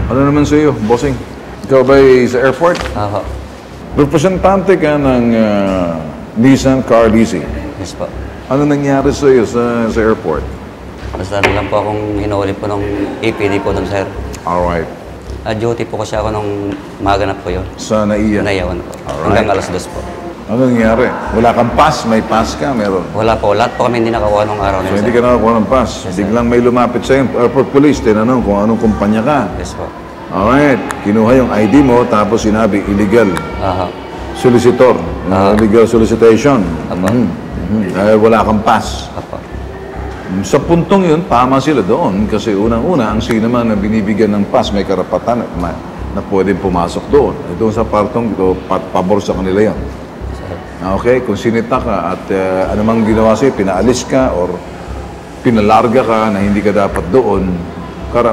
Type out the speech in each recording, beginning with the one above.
Ano naman sa iyo, bossing? Ikaw ba'y sa airport? Ako. Representante ka ng Nissan Car Leasing. Yes po. Ano nangyari sa iyo sa airport? Basta na lang po akong hinuli po ng APD po doon, sir. Alright. Duty po kasi ako nung maganap po yun. Sa NAIA? Naiyawan po. Alright. Hanggang alas 2 po. Ano nangyari? Wala kang pass? May pass ka? Meron? Wala po. Lahat po kami hindi nakakuha nung araw na So yun, hindi sir. ka nakakuha ng pass. Yes, sir. Biglang may lumapit sa iyo, airport police, tinanong kung anong kumpanya ka. Yes po. Alright. Kinuha yung ID mo, tapos sinabi, illegal. Aha. Solicitor. Illegal solicitation. Apo. Dahil wala kang pass. Apo. Sa puntong yun, tama sila doon. Kasi unang-una, ang sino man na binibigyan ng pass, may karapatan na pwedeng pumasok doon. Doon sa partong ito, pabor sa kanila yan. Sir. Okay, kung sinita ka at anumang ginawa sa'yo, pinaalis ka or pinalarga ka na hindi ka dapat doon,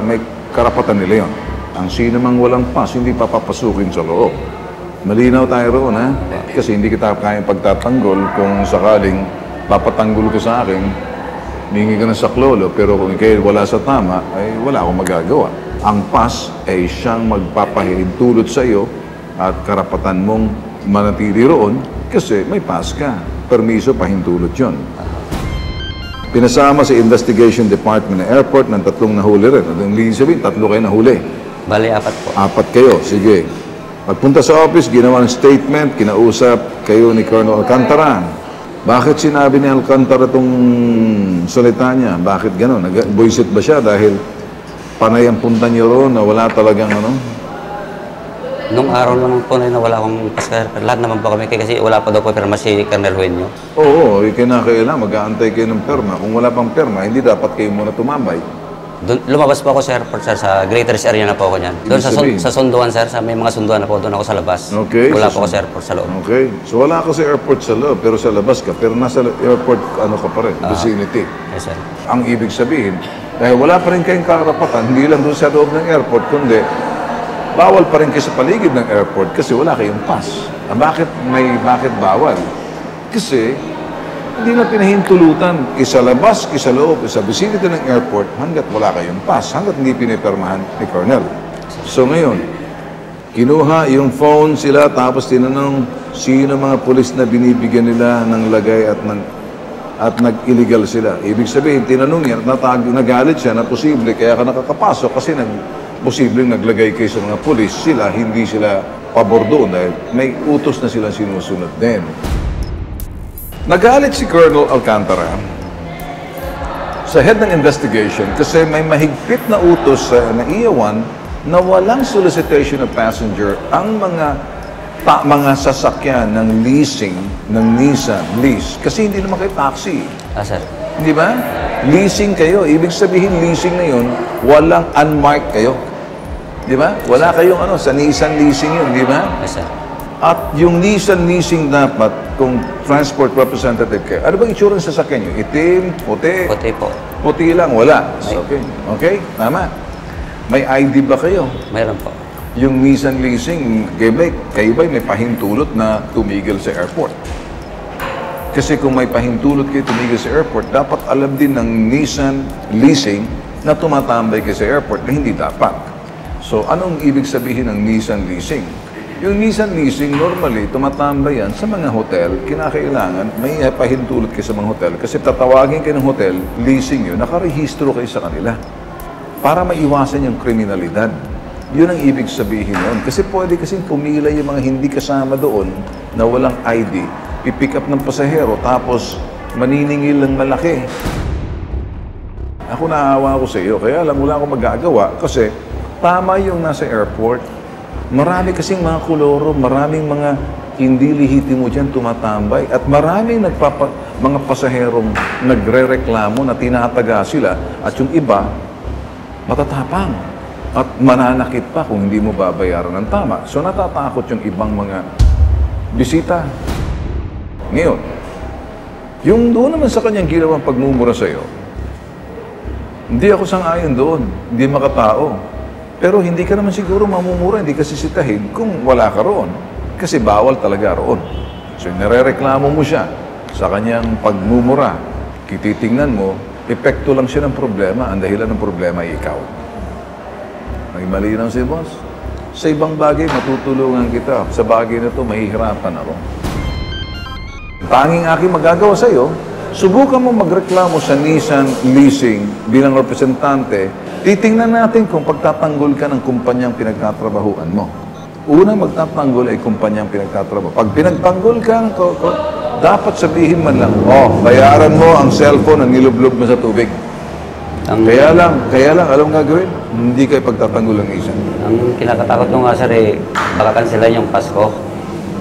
may karapatan nila yon. Ang sino mang walang pass, hindi papapasukin sa loob. Malinaw tayo roon, ha? Kasi hindi kita kayang pagtatanggol kung sakaling papatanggol ko sa akin, hingi ka ng saklolo, pero kung ikaw wala sa tama, ay wala akong magagawa. Ang pass ay siyang magpapahintulot sa iyo at karapatan mong manatili roon kasi may pass ka. Permiso, pahintulot yon. Pinasama sa investigation department ng airport ng 3 nahuli rin. Ang lihin sabihin, 3 kayo nahuli. Bali, 4 po. 4 kayo, sige. Pagpunta sa office, ginawa ng statement, kinausap kayo ni Colonel Alcantara. Bakit sinabi ni Alcantara itong salita niya? Bakit gano'n? Nag-boyset ba siya dahil panay ang punta niyo roon na wala talagang ano? Nung araw naman po na yun, wala akong paskar. Lahat naman po kami kasi wala pa daw po pirma si Colonel Huenyo. Oo, kinakailangan, mag-aantay kayo ng perma. Kung wala pang perma, hindi dapat kayo muna tumambay. Doon, lumabas po ako sa airport, sir, sa greater area na po ako niyan. Doon sa sunduan, sir, sa may mga sunduan na po, doon ako sa labas. Okay. Wala po ako sa airport sa loob. Okay. So wala ka sa airport sa loob, pero sa labas ka. Pero nasa airport, ano ka pa rin, vicinity. Yes, sir. Ang ibig sabihin, dahil wala pa rin kayong karapatan, hindi lang doon sa loob ng airport, kundi bawal pa rin kayo sa paligid ng airport kasi wala kayong pass. Bakit bawal? Kasi hindi na pinahintulutan sa labas, sa loob, sa vicinity ng airport hanggat wala kayong pass, hanggat hindi pinipirmahan ni Colonel. So ngayon, kinuha yung phone sila tapos tinanong sino mga pulis na binibigyan nila ng lagay at nag-illegal sila. Ibig sabihin, tinanong niya, nagalit siya na posible kaya ka nakakapasok kasi posibleng naglagay kayo sa mga pulis, hindi sila pabor doon dahil may utos na sila sinusunod din. Nagalit si Colonel Alcantara sa head ng investigation kasi may mahigpit na utos sa NAIA 1 na walang solicitation of passenger ang mga sasakyan ng leasing ng Nissan lease. Kasi hindi naman kayo taxi. Sir. Di ba? Leasing kayo. Ibig sabihin, leasing na yun, walang unmarked kayo. Di ba? Wala kayong sa Nissan leasing yun, di ba? Yes, sir. At yung Nissan leasing dapat, kung transport representative kayo, ano bang itsura ng sasakyan nyo? Itim, puti? Puti po. Puti lang, wala. Okay. Okay? Tama. May ID ba kayo? Mayroon po. Yung Nissan leasing, kayo ba may pahintulot na tumigil sa airport? Kasi kung may pahintulot kayo tumigil sa airport, dapat alam din ng Nissan leasing na tumatambay kayo sa airport na hindi dapat. So, anong ibig sabihin ng Nissan leasing? Yung Nissan leasing, normally, tumatambay yan sa mga hotel. Kinakailangan, may pahintulot kayo sa mga hotel. Kasi tatawagin kayo ng hotel, leasing yun, nakarehistro kayo sa kanila. Para maiwasan yung kriminalidad. Yun ang ibig sabihin yun. Kasi pwede kasing pumila yung mga hindi kasama doon na walang ID, pipick up ng pasahero, tapos maniningil ng malaki. Ako naawa ko sa iyo, kaya lang wala akong magagawa kasi tama yung nasa airport. Marami kasing mga kuloro, maraming mga hindi lihitimo dyan tumatambay at maraming mga pasaherong nagre-reklamo na tinataga sila at yung iba matatapang at mananakit pa kung hindi mo babayaran ng tama. So natatakot yung ibang mga bisita. Ngayon, yung doon naman sa kanyang ginawang pagmumura sa iyo, hindi ako sang-ayon doon, hindi makatao. Pero hindi ka naman siguro mamumura, hindi ka sisitahin kung wala ka roon. Kasi bawal talaga roon. So, nire-reklamo mo siya sa kanyang pagmumura. Kititingnan mo, Epekto lang siya ng problema. Ang dahilan ng problema ay ikaw. May malinaw si boss. Sa ibang bagay, matutulungan kita. Sa bagay na ito, mahihirapan ako. Tanging aking magagawa sa iyo, subukan mo magreklamo sa Nissan Leasing bilang representante. Titingnan natin kung pagtatanggol ka ng kumpanyang pinagtatrabahuan mo. Unang magtatanggol ay kumpanyang pinagtatrabaho. Pag pinagtanggol ka, dapat sabihin man lang, bayaran mo ang cellphone na nilublob mo sa tubig. Kaya lang, alam nga gawin? Hindi kayo pagtatanggol ng Nissan. Ang kinakatakot ko nga, sir, baka cancelan yung Pasko.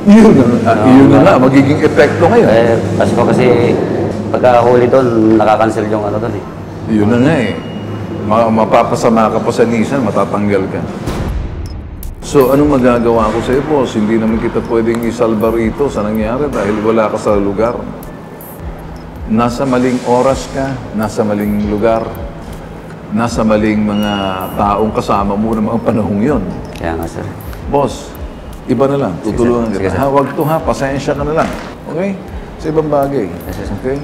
Yun na nga, magiging epekto ngayon. Pasko kasi pagka-huli doon, nakakancel yung ano doon eh. Yun na nga eh. Mapapasama ka pa sa Nissan, matatanggal ka. So, anong magagawa ko sa iyo, boss? Hindi naman kita pwedeng isalba rito sa nangyari dahil wala ka sa lugar. Nasa maling oras ka, nasa maling lugar, nasa maling mga taong kasama mo ng mga panahong yun. Kaya nga, sir. Boss, iba na lang. Tutulungan kita. Huwag to ha, pasensya ka na lang. Okay? Sa ibang bagay. Yes, sir. Okay?